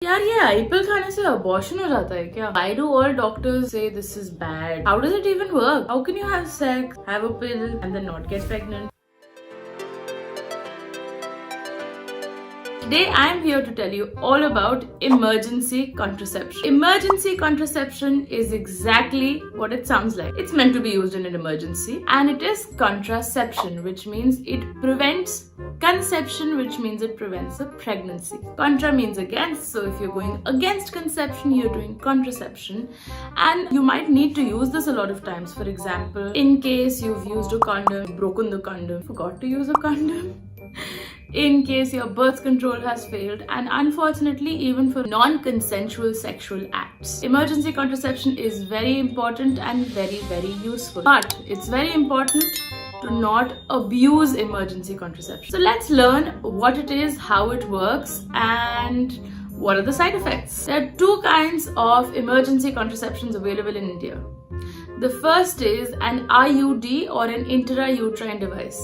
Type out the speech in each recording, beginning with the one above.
यार ये आईपिल खाने से अबॉर्शन हो जाता है क्या? Why do all doctors say this is bad? How does it even work? How can you have sex, have a pill and then not get pregnant? Today I am here to tell you all about emergency contraception. Emergency contraception is exactly what it sounds like. It's meant to be used in an emergency, and it is contraception, which means it prevents conception, which means it prevents a pregnancy. Contra means against, so if you're going against conception, you're doing contraception, and you might need to use this a lot of times. For example, in case you've used a condom, broken the condom, forgot to use a condom, in case your birth control has failed, and unfortunately even for non-consensual sexual acts. Emergency contraception is very important and very useful, but it's very important to not abuse emergency contraception. So let's learn what it is, how it works, and what are the side effects. There are two kinds of emergency contraceptions available in India. The first is an IUD or an intrauterine device,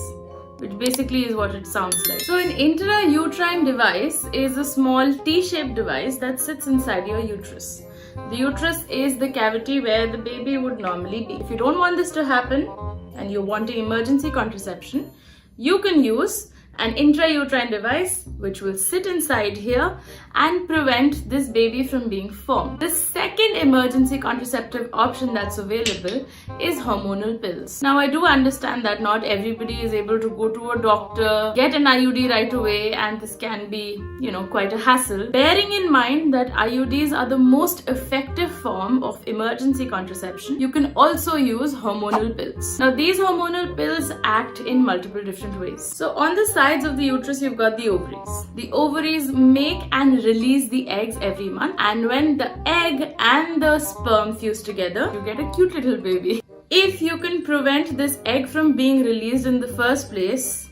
which basically is what it sounds like. So an intrauterine device is a small T-shaped device that sits inside your uterus. The uterus is the cavity where the baby would normally be. If you don't want this to happen and you're wanting emergency contraception, you can use an intrauterine device which will sit inside here and prevent this baby from being formed. The second emergency contraceptive option that's available is hormonal pills. Now I do understand that not everybody is able to go to a doctor, get an IUD right away, and this can be, quite a hassle. Bearing in mind that IUDs are the most effective form of emergency contraception, you can also use hormonal pills. Now these hormonal pills act in multiple different ways. So on the sides of the uterus, you've got the ovaries. The ovaries make and release the eggs every month, and when the egg and the sperm fuse together, you get a cute little baby. If you can prevent this egg from being released in the first place,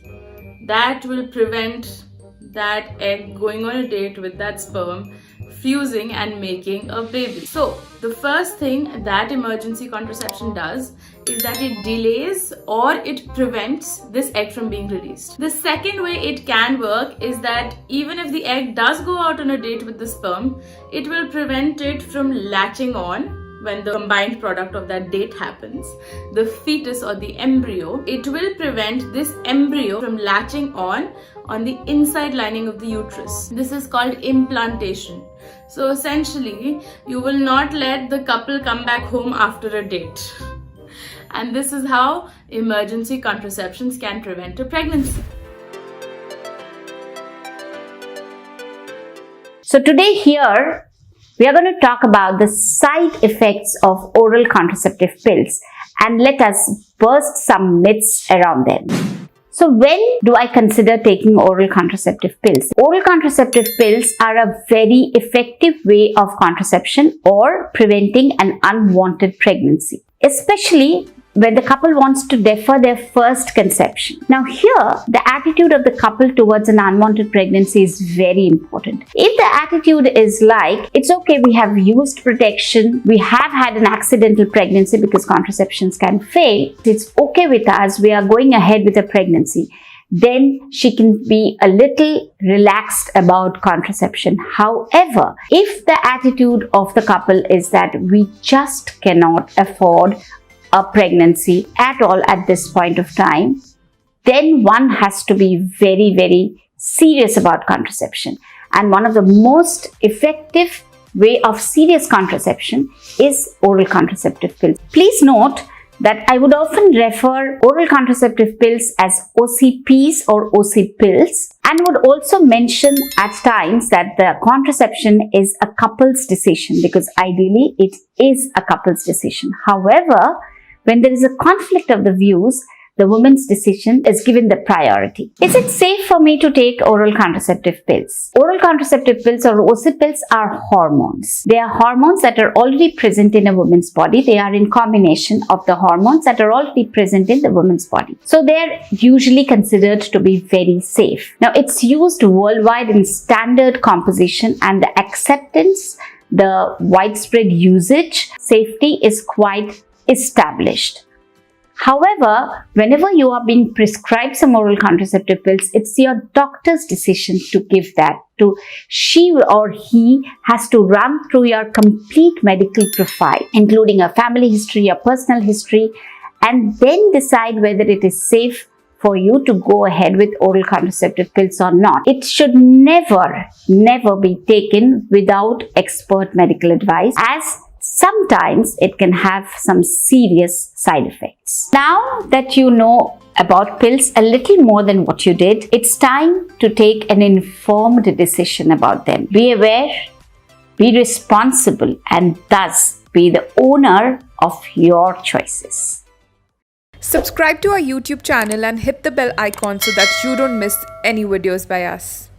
that will prevent that egg going on a date with that sperm, fusing and making a baby. So the first thing that emergency contraception does is that it delays or it prevents this egg from being released. The second way it can work is that even if the egg does go out on a date with the sperm, it will prevent it from latching on when the combined product of that date happens, the fetus or the embryo. It will prevent this embryo from latching on the inside lining of the uterus. This is called implantation. So essentially, you will not let the couple come back home after a date. And this is how emergency contraceptions can prevent a pregnancy. So today here, we are going to talk about the side effects of oral contraceptive pills, and let us burst some myths around them. So when do I consider taking oral contraceptive pills? Oral contraceptive pills are a very effective way of contraception or preventing an unwanted pregnancy, especially when the couple wants to defer their first conception. Now here, the attitude of the couple towards an unwanted pregnancy is very important. If the attitude is like, it's okay, we have used protection, we have had an accidental pregnancy because contraceptions can fail, it's okay with us, we are going ahead with a pregnancy, then she can be a little relaxed about contraception. However, if the attitude of the couple is that we just cannot afford a pregnancy at all at this point of time, then one has to be very serious about contraception. And one of the most effective way of serious contraception is oral contraceptive pills. Please note that I would often refer oral contraceptive pills as OCPs or OC pills, and would also mention at times that the contraception is a couple's decision, because ideally it is a couple's decision. However, when there is a conflict of the views, the woman's decision is given the priority. Is it safe for me to take oral contraceptive pills? Oral contraceptive pills or OC pills are hormones. They are hormones that are already present in a woman's body. They are in combination of the hormones that are already present in the woman's body. So they are usually considered to be very safe. Now it's used worldwide in standard composition, and the acceptance, the widespread usage, safety is quite established. However, whenever you are being prescribed some oral contraceptive pills, it's your doctor's decision to give that. She or he has to run through your complete medical profile, including your family history, your personal history, and then decide whether it is safe for you to go ahead with oral contraceptive pills or not. It should never be taken without expert medical advice, as sometimes it can have some serious side effects. Now that you know about pills a little more than what you did, it's time to take an informed decision about them. Be aware, be responsible, and thus be the owner of your choices. Subscribe to our YouTube channel and hit the bell icon so that you don't miss any videos by us.